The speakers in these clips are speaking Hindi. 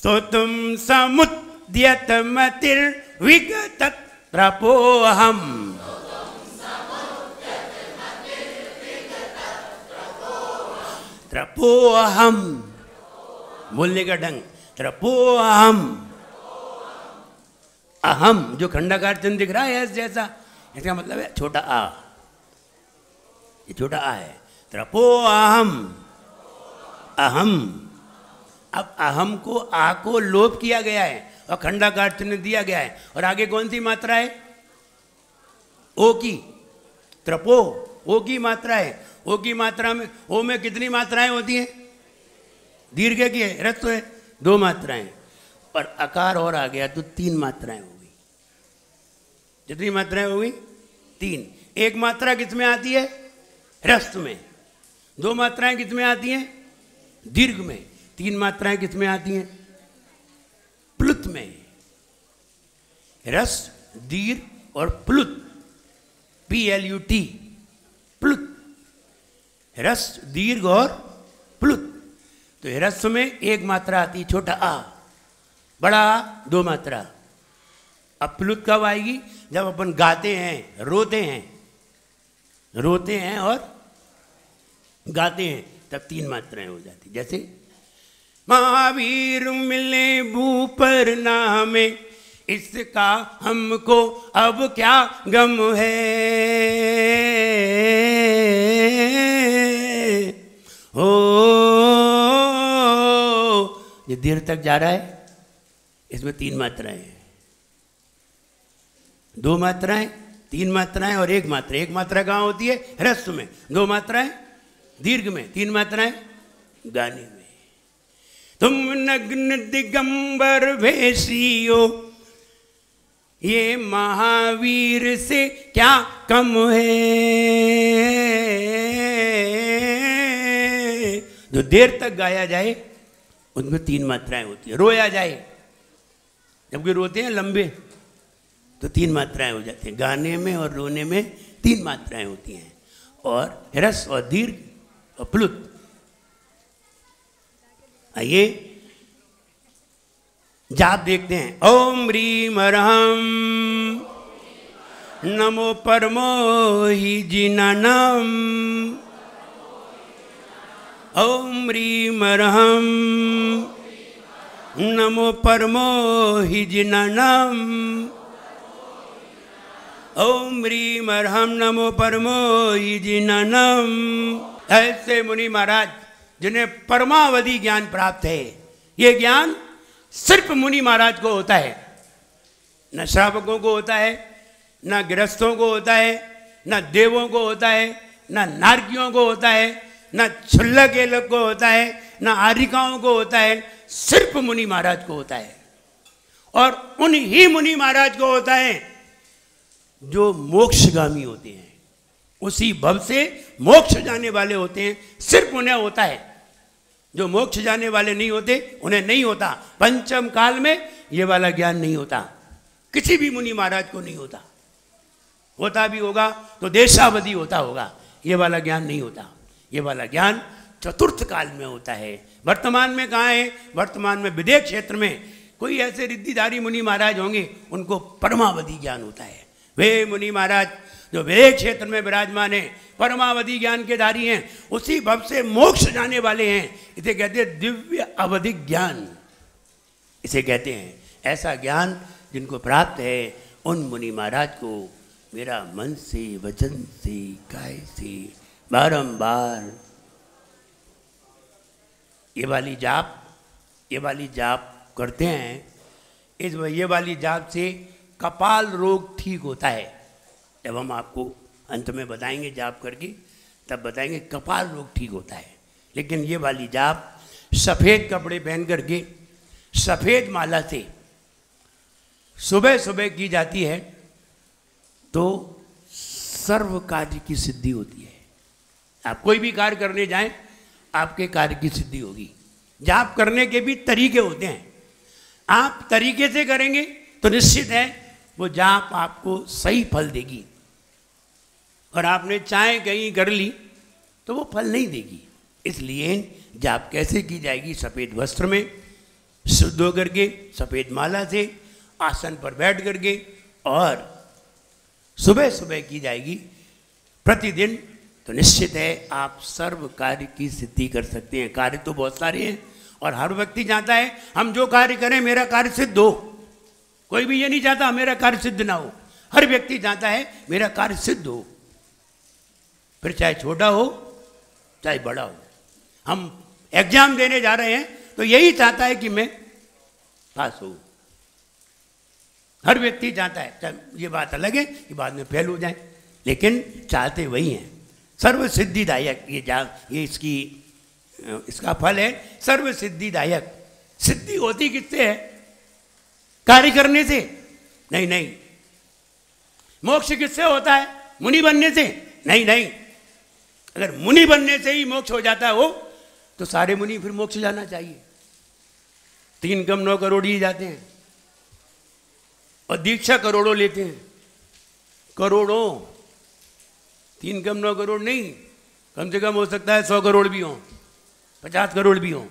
स्तोतुम समुद्यत मतिर्विगत त्रपोहम। त्रपोहम बोलने का ढंग, त्रपोहम। अहम जो खंडाकार चिन्ह दिख रहा है एस जैसा, इसका मतलब है छोटा आ, ये छोटा आ है। त्रपोहम, अहम। अब अहम को आ को लोप किया गया है और खंडाकार चिन्ह दिया गया है, और आगे कौन सी मात्रा है? ओ की। त्रपो ओ की मात्रा है। ओ की मात्रा में, ओ में कितनी मात्राएं होती हैं? दीर्घ की है, ह्रस्व है, 2 मात्राएं, और अकार और आ गया तो 3 मात्राएं हो गई। कितनी मात्राएं हो गई? 3। एक मात्रा किस में आती है? ह्रस्व में। 2 मात्राएं किस में आती हैं? दीर्घ में। 3 मात्राएं किस में आती हैं? प्लुत में। ह्रस्व, दीर्घ और प्लुत, PLUT, प्लुत। ह्रस्व, दीर्घ और प्लुत। तो ह्रस्व में एक मात्रा आती है, छोटा आ, बड़ा आ 2 मात्रा। अब प्लुत कब आएगी? जब अपन गाते हैं, रोते हैं, रोते हैं और गाते हैं, तब 3 मात्राएं हो जाती। जैसे महावीर मिले भूपर नामे, इसका हमको अब क्या गम है। हो ये देर तक जा रहा है, इसमें 3 मात्राएं हैं। 2 मात्राएं, 3 मात्राएं और 1 मात्रा। 1 मात्रा कहाँ होती है? ह्रस्व में। 2 मात्राएं दीर्घ में, 3 मात्राएं गाने में। तुम नग्न दिगंबर भेषियो, ये महावीर से क्या कम है। जो देर तक गाया जाए उनमें 3 मात्राएं होती है। रोया जाए, जबकि रोते हैं लंबे, तो 3 मात्राएं हो जाती हैं। गाने में और रोने में 3 मात्राएं होती हैं, और ह्रस्व और दीर्घ और प्लुत। आइए जाप देखते हैं। ओम ह्रीम अरहम नमो परमो हि जिनानम। ओम ह्रीम अरहम नमो परमो हि जिनानम। ओम ह्रीम अरहम नमो परमो हि जिनानम। ऐसे मुनि महाराज जिन्हें परमावधि ज्ञान प्राप्त है, ये ज्ञान सिर्फ मुनि महाराज को होता है, न श्रावकों को होता है, न गृहस्थों को होता है, न देवों को होता है, न नारकियों को होता है, न छुल्लक केलक को होता है, न आरिकाओं को होता है, सिर्फ मुनि महाराज को होता है। और उन ही मुनि महाराज को होता है जो मोक्षगामी होते हैं, उसी भव से मोक्ष जाने वाले होते हैं, सिर्फ उन्हें होता है। जो मोक्ष जाने वाले नहीं होते उन्हें नहीं होता। पंचम काल में ये वाला ज्ञान नहीं होता, किसी भी मुनि महाराज को नहीं होता। होता भी होगा तो देशावधि होता होगा, ये वाला ज्ञान नहीं होता। ये वाला ज्ञान चतुर्थ काल में होता है। वर्तमान में कहाँ है? वर्तमान में विदेह क्षेत्र में कोई ऐसे रिद्धिधारी मुनि महाराज होंगे, उनको परमावधि ज्ञान होता है। वे मुनि महाराज जो विदेह क्षेत्र में विराजमान है, परमावधि ज्ञान के धारी हैं, उसी भव से मोक्ष जाने वाले हैं। इसे कहते हैं दिव्य अवधिक ज्ञान, इसे कहते हैं। ऐसा ज्ञान जिनको प्राप्त है, उन मुनि महाराज को मेरा मन से, वचन से, काय से बारंबार ये वाली जाप करते हैं। ये वाली जाप से कपाल रोग ठीक होता है। जब हम आपको अंत में बताएंगे जाप करके, तब बताएंगे कपाल रोग ठीक होता है। लेकिन ये वाली जाप सफ़ेद कपड़े पहन करके सफ़ेद माला से सुबह सुबह की जाती है तो सर्व कार्य की सिद्धि होती है। आप कोई भी कार्य करने जाएं, आपके कार्य की सिद्धि होगी। जाप करने के भी तरीके होते हैं। आप तरीके से करेंगे तो निश्चित है वो जाप आपको सही फल देगी, और आपने चाहे कहीं कर ली तो वो फल नहीं देगी। इसलिए जाप कैसे की जाएगी? सफ़ेद वस्त्र में शुद्ध होकर के सफेद माला से आसन पर बैठ करके और सुबह सुबह की जाएगी प्रतिदिन, तो निश्चित है आप सर्व कार्य की सिद्धि कर सकते हैं। कार्य तो बहुत सारे हैं और हर व्यक्ति चाहता है हम जो कार्य करें मेरा कार्य सिद्ध हो। कोई भी ये नहीं चाहता मेरा कार्य सिद्ध ना हो। हर व्यक्ति चाहता है मेरा कार्य सिद्ध हो, फिर चाहे छोटा हो चाहे बड़ा हो। हम एग्जाम देने जा रहे हैं तो यही चाहता है कि मैं पास हो। हर व्यक्ति चाहता है, चाहे ये बात अलग है कि बाद में फेल हो जाए, लेकिन चाहते वही हैं। सर्व सिद्धिदायक ये इसका फल है सर्व सिद्धिदायक। सिद्धि होती किससे है? कार्य करने से नहीं। नहीं। मोक्ष किससे होता है? मुनि बनने से नहीं। नहीं। अगर मुनि बनने से ही मोक्ष हो जाता हो तो सारे मुनि फिर मोक्ष जाना चाहिए। 3 कम 9 करोड़ ही जाते हैं और दीक्षा करोड़ों लेते हैं। करोड़ों, 3 कम 9 करोड़ नहीं, कम से कम हो सकता है 100 करोड़ भी हो, 50 करोड़ भी हो।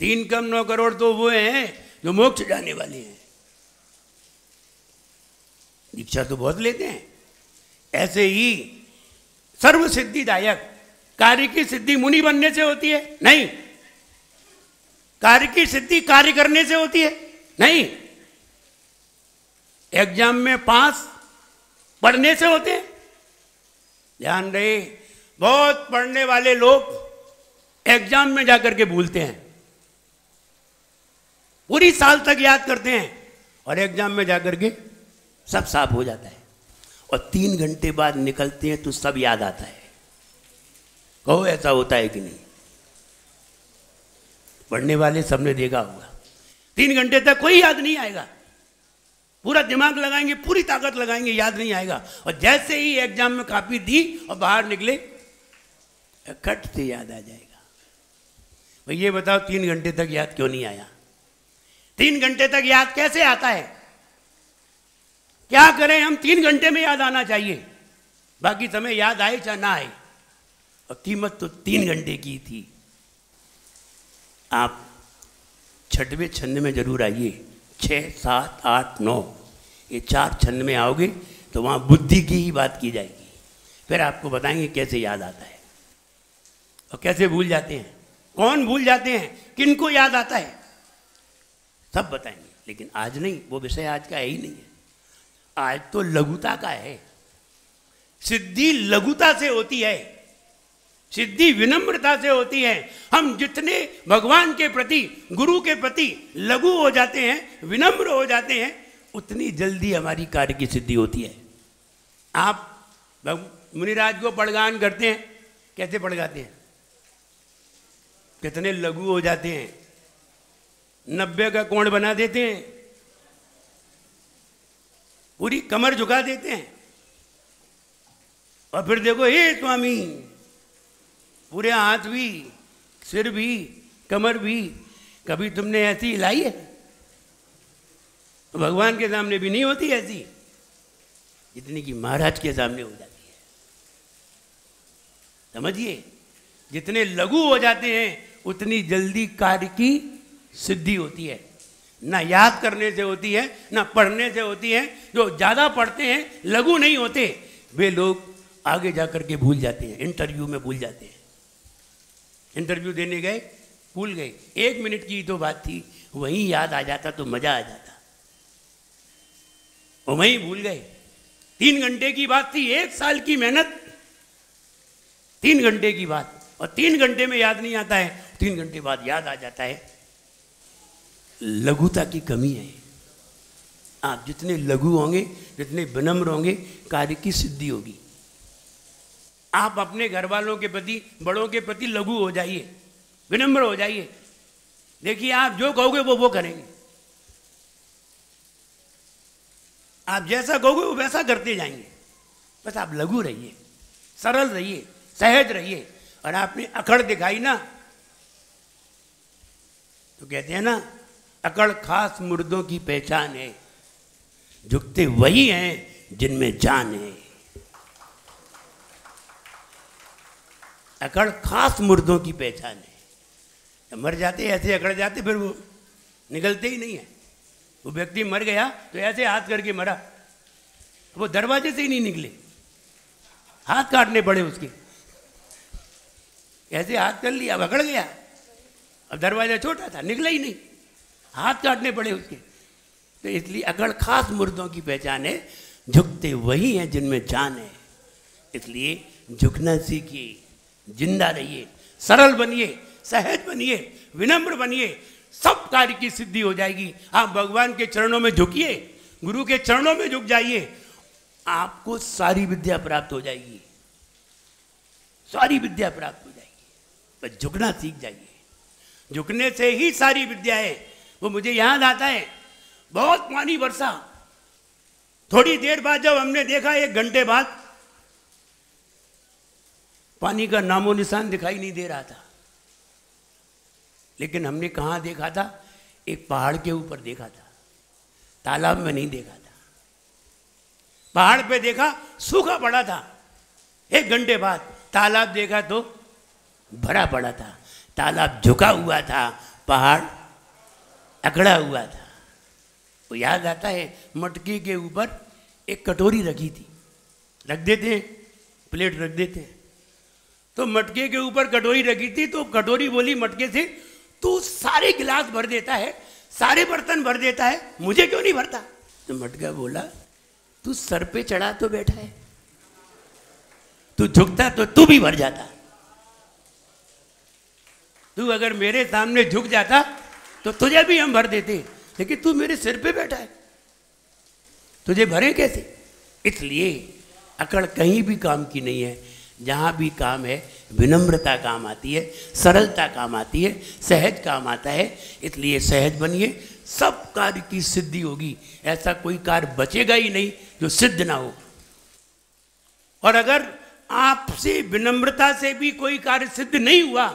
3 कम 9 करोड़ तो वो हैं जो मोक्ष जाने वाले हैं। दीक्षा तो बहुत लेते हैं। ऐसे ही सर्व सिद्धिदायक कार्य की सिद्धि मुनि बनने से होती है? नहीं। कार्य की सिद्धि कार्य करने से होती है? नहीं। एग्जाम में पास पढ़ने से होते हैं? ध्यान रहे, बहुत पढ़ने वाले लोग एग्जाम में जाकर के भूलते हैं। पूरी साल तक याद करते हैं और एग्जाम में जाकर के सब साफ हो जाता है और 3 घंटे बाद निकलते हैं तो सब याद आता है। कहो ऐसा होता है कि नहीं? पढ़ने वाले सबने देखा होगा 3 घंटे तक कोई याद नहीं आएगा। पूरा दिमाग लगाएंगे, पूरी ताकत लगाएंगे, याद नहीं आएगा। और जैसे ही एग्जाम में कॉपी दी और बाहर निकले कट से याद आ जाएगा। भाई ये बताओ 3 घंटे तक याद क्यों नहीं आया? 3 घंटे तक याद कैसे आता है? क्या करें हम? 3 घंटे में याद आना चाहिए, बाकी समय याद आए चाहे ना आए। और कीमत तो 3 घंटे की थी। आप 6वें छंद में जरूर आइए। 6, 7, 8, 9 ये 4 छंद में आओगे तो वहाँ बुद्धि की ही बात की जाएगी। फिर आपको बताएंगे कैसे याद आता है और कैसे भूल जाते हैं, कौन भूल जाते हैं, किनको याद आता है, सब बताएंगे। लेकिन आज नहीं, वो विषय आज का है ही नहीं है। आज तो लघुता का है। सिद्धि लघुता से होती है, सिद्धि विनम्रता से होती है। हम जितने भगवान के प्रति, गुरु के प्रति लघु हो जाते हैं, विनम्र हो जाते हैं, उतनी जल्दी हमारी कार्य की सिद्धि होती है। आप मुनिराज को पड़गान करते हैं, कैसे पड़गाते हैं? कितने लघु हो जाते हैं, 90 का कोण बना देते हैं, पूरी कमर झुका देते हैं और फिर देखो हे स्वामी, पूरे हाथ भी, सिर भी, कमर भी। कभी तुमने ऐसी हिलाई है? भगवान के सामने भी नहीं होती ऐसी, जितनी कि महाराज के सामने हो जाती है। समझिए, जितने लघु हो जाते हैं उतनी जल्दी कार्य की सिद्धि होती है। ना याद करने से होती है, ना पढ़ने से होती है। जो ज़्यादा पढ़ते हैं, लघु नहीं होते, वे लोग आगे जाकर के भूल जाते हैं, इंटरव्यू में भूल जाते हैं। इंटरव्यू देने गए, भूल गए, 1 मिनट की तो बात थी, वहीं याद आ जाता तो मजा आ जाता, वो वहीं भूल गए। 3 घंटे की बात थी, 1 साल की मेहनत, 3 घंटे की बात, और 3 घंटे में याद नहीं आता है, 3 घंटे बाद याद आ जाता है। लघुता की कमी है। आप जितने लघु होंगे, जितने विनम्र होंगे, कार्य की सिद्धि होगी। आप अपने घर वालों के प्रति, बड़ों के प्रति लघु हो जाइए, विनम्र हो जाइए। देखिए, आप जो कहोगे वो करेंगे। आप जैसा कहोगे वो वैसा करते जाएंगे। बस आप लघु रहिए, सरल रहिए, सहज रहिए। और आपने अकड़ दिखाई ना, तो कहते हैं ना, अकड़ खास मुर्दों की पहचान है, झुकते वही हैं जिनमें जान है। अकड़ खास मुर्दों की पहचान है। जब मर जाते ऐसे अकड़ जाते, फिर वो निकलते ही नहीं है। वो व्यक्ति मर गया तो ऐसे हाथ करके मरा, वो दरवाजे से ही नहीं निकले, हाथ काटने पड़े उसके, ऐसे हाथ कर लिया, पकड़ गया, अब दरवाजा छोटा था, निकला ही नहीं, हाथ काटने पड़े उसके। तो इसलिए अकड़ खास मुर्दों की पहचान है, झुकते वही हैं जिनमें जान है। इसलिए झुकना सीखिए, जिंदा रहिए, सरल बनिए, सहज बनिए, विनम्र बनिए, सब कार्य की सिद्धि हो जाएगी। आप भगवान के चरणों में झुकिए, गुरु के चरणों में झुक जाइए, आपको सारी विद्या प्राप्त हो जाएगी, सारी विद्या प्राप्त हो जाएगी। बस झुकना सीख जाइए, झुकने से ही सारी विद्या है। वो मुझे याद आता है, बहुत पानी बरसा, थोड़ी देर बाद जब हमने देखा, 1 घंटे बाद पानी का नामो निशान दिखाई नहीं दे रहा था। लेकिन हमने कहाँ देखा था? एक पहाड़ के ऊपर देखा था, तालाब में नहीं देखा था। पहाड़ पे देखा, सूखा पड़ा था। 1 घंटे बाद तालाब देखा तो भरा पड़ा था, तालाब झुका हुआ था, पहाड़ अकड़ा हुआ था। वो याद आता है, मटके के ऊपर एक कटोरी रखी थी, रख देते हैं, प्लेट रख देते हैं, तो मटके के ऊपर कटोरी रखी थी, तो कटोरी बोली मटके से, तू सारे गिलास भर देता है, सारे बर्तन भर देता है, मुझे क्यों नहीं भरता? तो मटका बोला, तू सर पे चढ़ा तो बैठा है, तू झुकता तो तू भी भर जाता। तू अगर मेरे सामने झुक जाता तो तुझे भी हम भर देते, लेकिन तू मेरे सिर पे बैठा है, तुझे भरे कैसे? इसलिए अकड़ कहीं भी काम की नहीं है। जहाँ भी काम है, विनम्रता काम आती है, सरलता काम आती है, सहज काम आता है। इसलिए सहज बनिए, सब कार्य की सिद्धि होगी। ऐसा कोई कार्य बचेगा ही नहीं जो सिद्ध ना हो। और अगर आपसे विनम्रता से भी कोई कार्य सिद्ध नहीं हुआ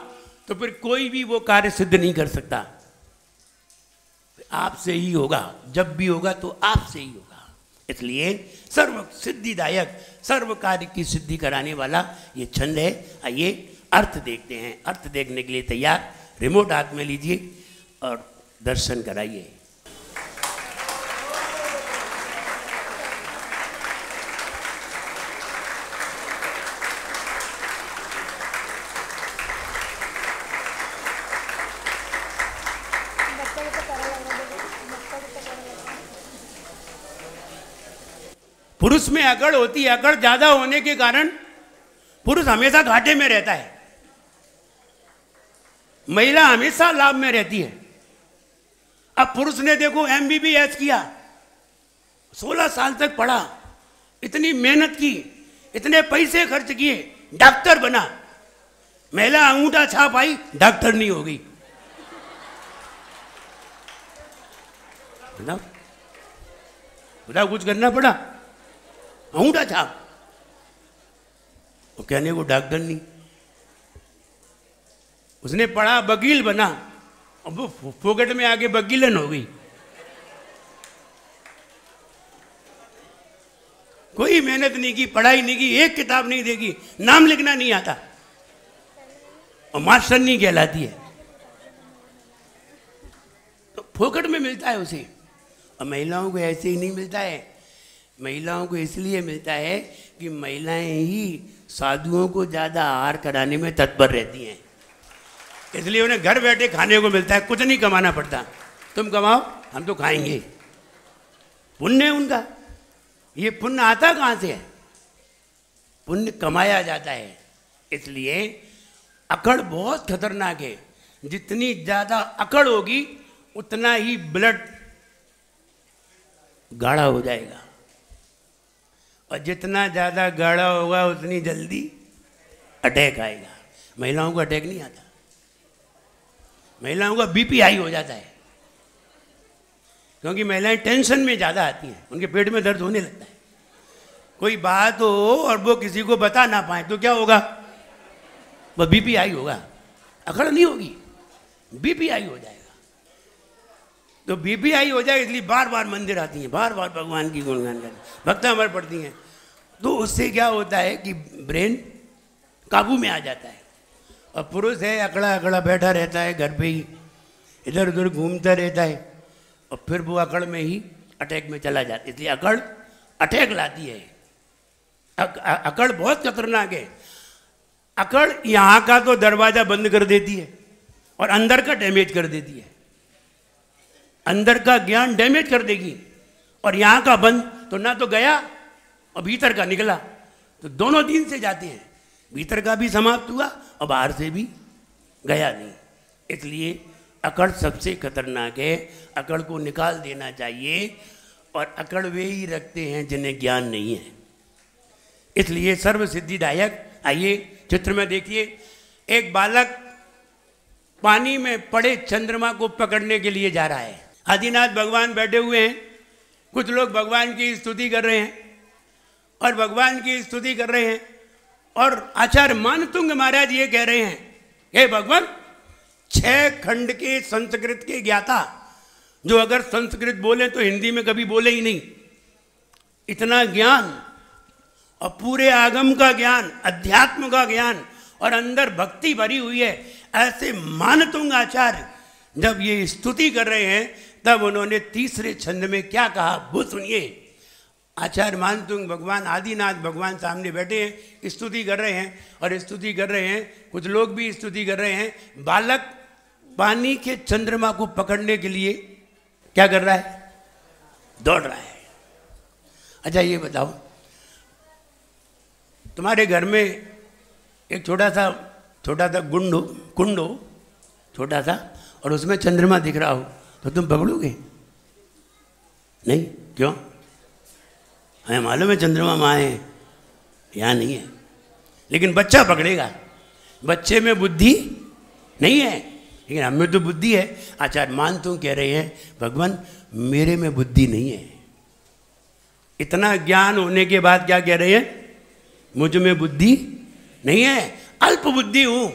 तो फिर कोई भी वो कार्य सिद्ध नहीं कर सकता। आपसे ही होगा, जब भी होगा तो आपसे ही होगा। इसलिए सर्व सिद्धिदायक, सर्व कार्य की सिद्धि कराने वाला ये छंद है। आइए अर्थ देखते हैं। अर्थ देखने के लिए तैयार, रिमोट हाथ में लीजिए और दर्शन कराइए। पुरुष में अकड़ होती है, अकड़ ज्यादा होने के कारण पुरुष हमेशा घाटे में रहता है, महिला हमेशा लाभ में रहती है। अब पुरुष ने देखो MBBS किया, 16 साल तक पढ़ा, इतनी मेहनत की, इतने पैसे खर्च किए, डॉक्टर बना। महिला अंगूठा छाप आई, डॉक्टर नहीं हो गई। बताओ कुछ करना पड़ा, अंगूठा छाप, वो कहने को डॉक्टर नहीं। उसने पढ़ा, वकील बना, अब वो फोकट में आके वकीलन हो गई। कोई मेहनत नहीं की, पढ़ाई नहीं की, एक किताब नहीं देखी, नाम लिखना नहीं आता और मास्टर नहीं कहलाती है, तो फोकट में मिलता है उसे। और महिलाओं को ऐसे ही नहीं मिलता है। महिलाओं को इसलिए मिलता है कि महिलाएं ही साधुओं को ज़्यादा आहार कराने में तत्पर रहती हैं, इसलिए उन्हें घर बैठे खाने को मिलता है, कुछ नहीं कमाना पड़ता। तुम कमाओ, हम तो खाएंगे। पुण्य है उनका। ये पुण्य आता कहाँ से है? पुण्य कमाया जाता है। इसलिए अकड़ बहुत खतरनाक है। जितनी ज़्यादा अकड़ होगी उतना ही ब्लड गाढ़ा हो जाएगा, और जितना ज़्यादा गाढ़ा होगा उतनी जल्दी अटैक आएगा। महिलाओं को अटैक नहीं आता, महिलाओं का BP हाई हो जाता है, क्योंकि महिलाएं टेंशन में ज़्यादा आती हैं, उनके पेट में दर्द होने लगता है। कोई बात हो और वो किसी को बता ना पाए तो क्या होगा? वो BP हाई होगा, अकड़ नहीं होगी, BP हाई हो जाएगा। तो BP हाई हो जाए, इसलिए बार बार मंदिर आती हैं, बार बार भगवान की गुणगान करती, भक्ता हमारे पढ़ती हैं। तो उससे क्या होता है कि ब्रेन काबू में आ जाता है। और पुरुष है अकड़ा अकड़ा बैठा रहता है घर पे ही, इधर उधर घूमता रहता है और फिर वो अकड़ में ही अटैक में चला जाता है। इसलिए अकड़ अटैक लाती है। अकड़ बहुत खतरनाक है। अकड़ यहाँ का तो दरवाजा बंद कर देती है और अंदर का डैमेज कर देती है। अंदर का ज्ञान डैमेज कर देगी और यहाँ का बंद तो ना तो गया और भीतर का निकला, तो दोनों दिन से जाते हैं। भीतर का भी समाप्त हुआ और बाहर से भी गया नहीं। इसलिए अकड़ सबसे खतरनाक है। अकड़ को निकाल देना चाहिए। और अकड़ वे ही रखते हैं जिन्हें ज्ञान नहीं है। इसलिए सर्व सिद्धिदायक। आइए चित्र में देखिए, एक बालक पानी में पड़े चंद्रमा को पकड़ने के लिए जा रहा है। आदिनाथ भगवान बैठे हुए हैं, कुछ लोग भगवान की स्तुति कर रहे हैं और भगवान की स्तुति कर रहे हैं। और आचार्य मानतुंग महाराज ये कह रहे हैं, हे भगवान, 6 खंड के संस्कृत के ज्ञाता, जो अगर संस्कृत बोले तो हिंदी में कभी बोले ही नहीं, इतना ज्ञान और पूरे आगम का ज्ञान, अध्यात्म का ज्ञान और अंदर भक्ति भरी हुई है, ऐसे मानतुंग आचार्य जब ये स्तुति कर रहे हैं, तब उन्होंने तीसरे छंद में क्या कहा वो सुनिए। आचार्य मानतुंग भगवान आदिनाथ भगवान सामने बैठे हैं, स्तुति कर रहे हैं और स्तुति कर रहे हैं, कुछ लोग भी स्तुति कर रहे हैं। बालक पानी के चंद्रमा को पकड़ने के लिए क्या कर रहा है? दौड़ रहा है। अच्छा ये बताओ, तुम्हारे घर में एक छोटा सा कुंड हो छोटा सा, और उसमें चंद्रमा दिख रहा हो, तो तुम पकड़ोगे? नहीं। क्यों? हमें मालूम है चंद्रमा वहाँ है, यहाँ नहीं है। लेकिन बच्चा पकड़ेगा। बच्चे में बुद्धि नहीं है, लेकिन हमें तो बुद्धि है। आचार्य मानतुंग कह रहे हैं, भगवान मेरे में बुद्धि नहीं है। इतना ज्ञान होने के बाद क्या कह रहे हैं? मुझ में बुद्धि नहीं है, अल्प बुद्धि हूं।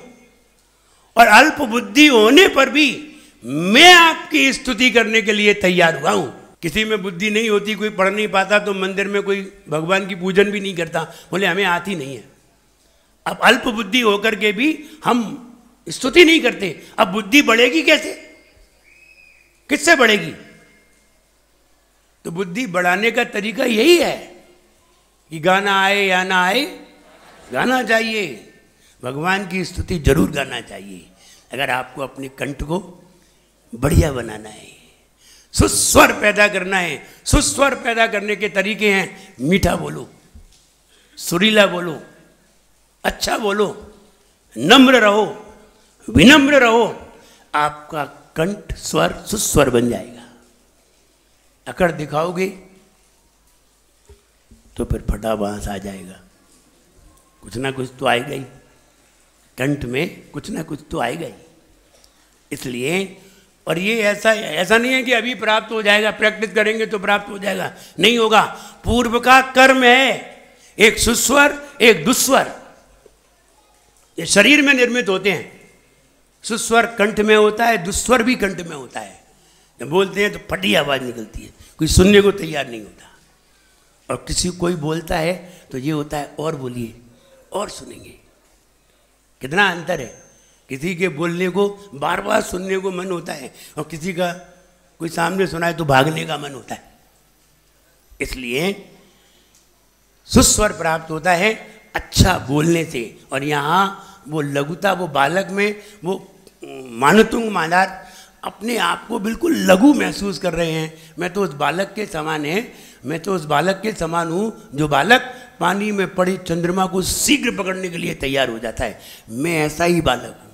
और अल्प बुद्धि होने पर भी मैं आपकी स्तुति करने के लिए तैयार हुआ हूं। किसी में बुद्धि नहीं होती, कोई पढ़ नहीं पाता, तो मंदिर में कोई भगवान की पूजन भी नहीं करता, बोले हमें आती नहीं है। अब अल्प बुद्धि होकर के भी हम स्तुति नहीं करते। अब बुद्धि बढ़ेगी कैसे? किससे बढ़ेगी? तो बुद्धि बढ़ाने का तरीका यही है कि गाना आए या ना आए, गाना चाहिए। भगवान की स्तुति जरूर गाना चाहिए। अगर आपको अपने कंठ को बढ़िया बनाना है, सुस्वर पैदा करना है। सुस्वर पैदा करने के तरीके हैं, मीठा बोलो, सुरीला बोलो, अच्छा बोलो, नम्र रहो, विनम्र रहो, आपका कंठ स्वर सुस्वर बन जाएगा। अकड़ दिखाओगे तो फिर फटा बांस आ जाएगा। कुछ ना कुछ तो आएगा ही, कंठ में कुछ ना कुछ तो आएगा ही। इसलिए, और ये ऐसा नहीं है कि अभी प्राप्त हो जाएगा, प्रैक्टिस करेंगे तो प्राप्त हो जाएगा, नहीं होगा। पूर्व का कर्म है, एक सुस्वर एक दुस्वर, ये शरीर में निर्मित होते हैं। सुस्वर कंठ में होता है, दुस्वर भी कंठ में होता है। जब बोलते हैं तो फटी आवाज निकलती है, कोई सुनने को तैयार नहीं होता। और किसी कोई बोलता है तो ये होता है, और बोलिए और सुनेंगे। कितना अंतर है। किसी के बोलने को बार बार सुनने को मन होता है, और किसी का कोई सामने सुनाए तो भागने का मन होता है। इसलिए सुस्वर प्राप्त होता है अच्छा बोलने से। और यहाँ वो लघुता, वो बालक में, वो मानतुंग महाराज अपने आप को बिल्कुल लघु महसूस कर रहे हैं। मैं तो उस बालक के समान है, मैं तो उस बालक के समान हूँ जो बालक पानी में पड़ी चंद्रमा को शीघ्र पकड़ने के लिए तैयार हो जाता है। मैं ऐसा ही बालक हूँ।